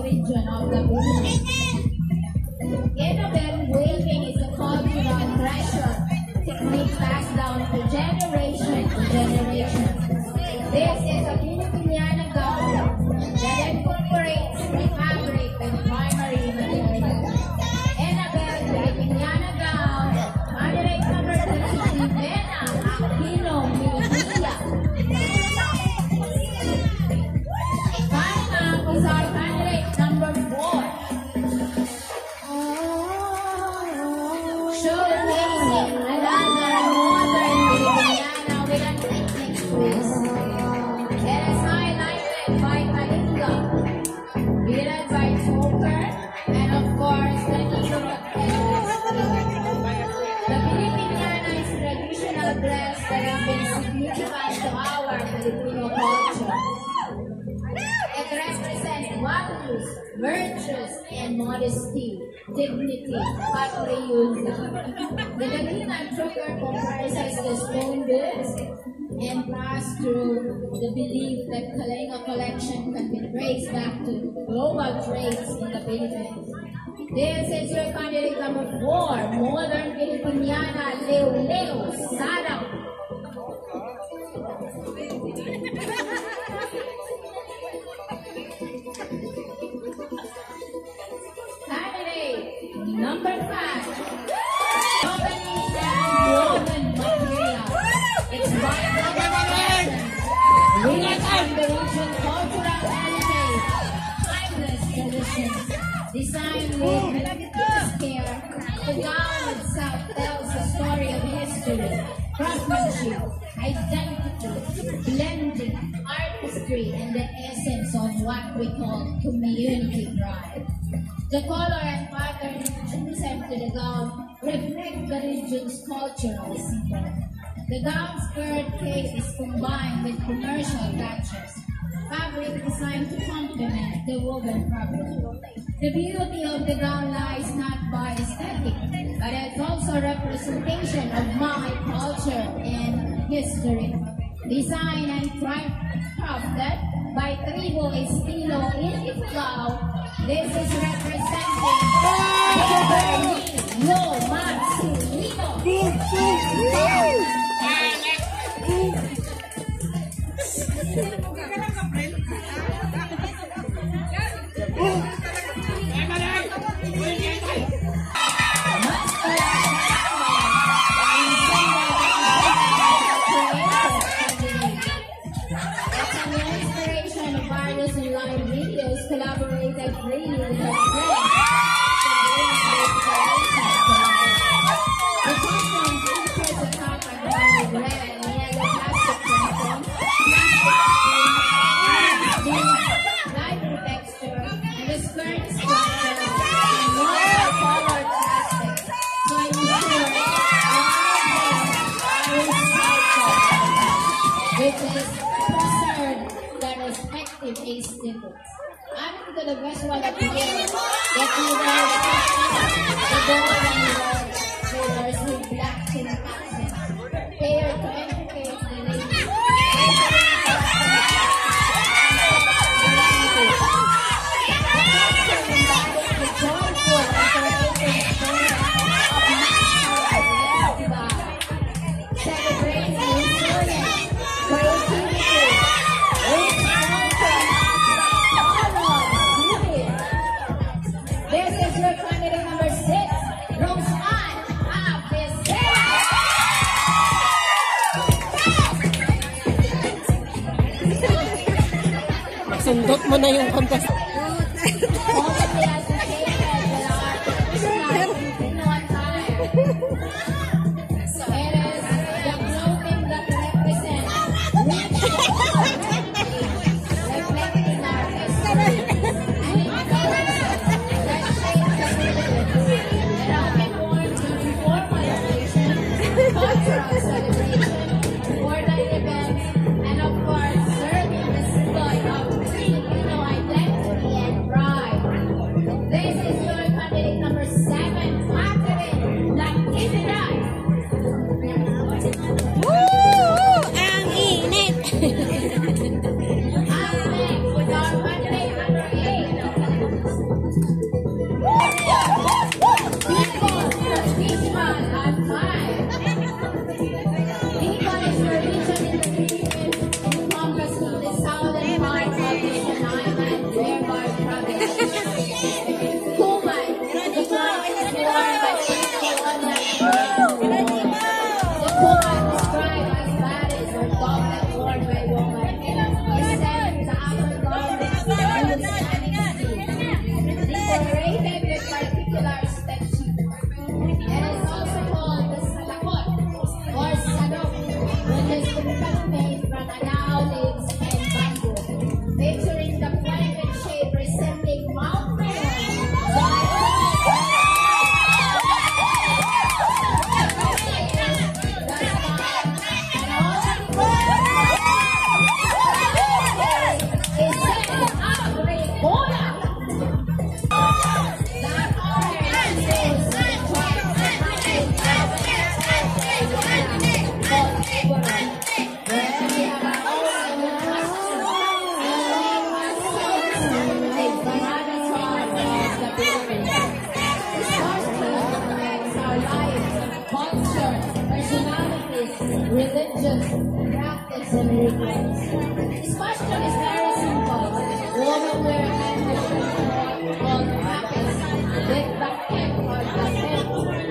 Region of the Philippines. Innovative weaving is a cultural treasure technique passed down to generation to generation. This is a Filipiniana gown that incorporates the fabric and primary material. Annabelle Filipiniana gown, candidate number 3, Bena Aquino Minilla. Panama is our candidate number 4. Showcasing another modern Filipiniana with an ethnic twist. It is highlighted by Kalinga, led by Joker, and of course the Nilo The Filipiniana is traditional dress that has been significant to our Filipino culture. It represents values, virtues, and modesty, dignity, patriotism. The Kalinga choker comprises the stone goods and passed through the belief that Kalinga collection can be traced back to global trades in the Philippines. This is your candidate number 4, modern Filipiniana Leo Leo Sarap. Candidate number 5, Japanese and woven material. It's vibrant, rich from the region cultural heritage, timeless traditions, designed with meticulous care. The gown itself tells a story of history, craftsmanship, identity, blending, artistry, and the essence of what we call community pride. The color and pattern chosen to the gown reflect the region's cultural symbol. The gown skirt cape is combined with commercial touches, fabric designed to complement the woven fabric. The beauty of the gown lies not by aesthetic, but it's also representation of my culture and history. Designed and crafted by Tribo Estilo Iflao, this is representing Lo Marcelino. It's some inspiration of various online videos collaborated freely with her friends. The costume features a top and down with red and yellow plastic uniform, lighter texture, and the skirt structure in watercolor plastic. So I'm sure which is preserved the respective aesthetics. Adding to the visual appeal, the keywords the gold and red colors with black tint accents, paired to indicate the ladies. The joyful and creative spirit of national celebrating resilience, creativity, rich culture, honor, beauty. This is your candidate number 6, Roseanne Abisela. Sundot mo na yung contest. Commonly associated with our traditional Filipino attire. So it is the clothing that represents rich reflecting our history and influences that shape the community. It often worn during formal occasions, cultural celebrations, important events, and of course, serving the symbol of Filipino identity and pride. This is your candidate number 7, Catherine Natividad. Ang init! Up next with our candidate number 8, People Traditional at 5. People is a region in the Philippines encompassing the southern part of Luzon Island, Bohol Province. Kuman, the cloth is worn by people on that day. The kuman described as bodies or doublet worn by women. Is sent to the upper garment and the standing seat. Decorated with particular statues. It is also called the salakot or salok, which is typically made from anao leaves and bamboo, featuring the planet shape resembling Mount religious practice and rituals. This costume is very simple. Women wear a handkerchief called pakis with the hem or the hem.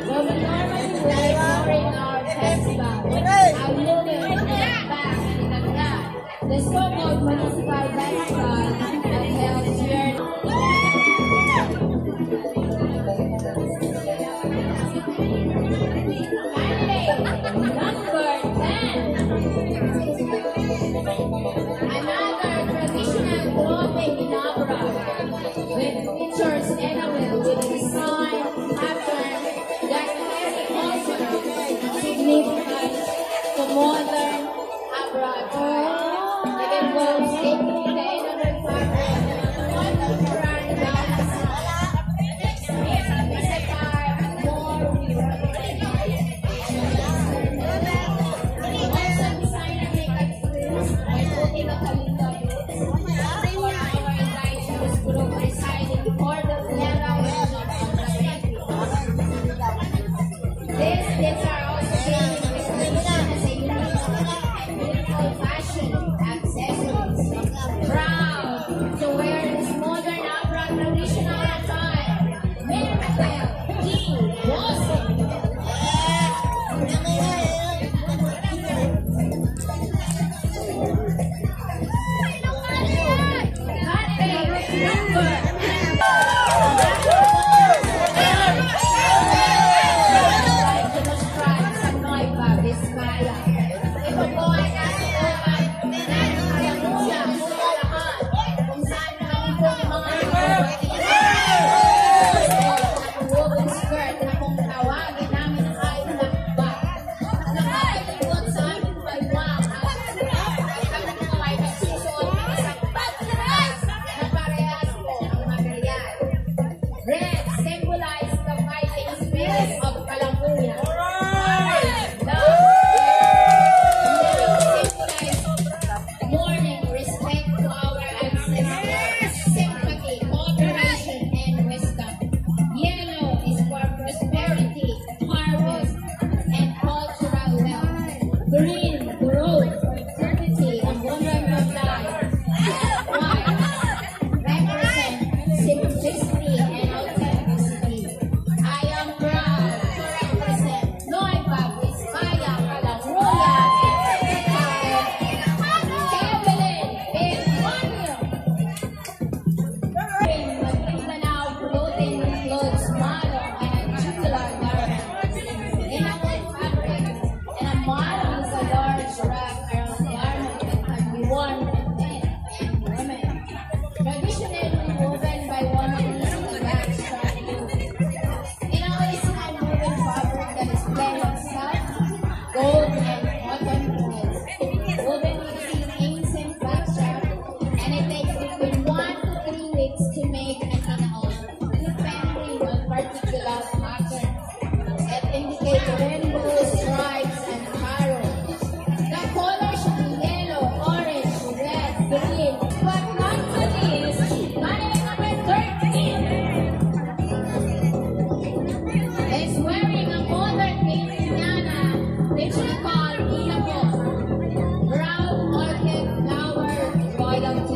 What we normally wear during our festival. A woman in the back in the back. The so-called municipal festival that helps yearly. Another traditional clothing in Abra with features enamel with design, pattern that carry cultural significance to modern Abra attire. It involves taking the enamel pattern on contemporary dance. This attire more These are also gaining recognition as a unique and beautiful fashion accessories. I love to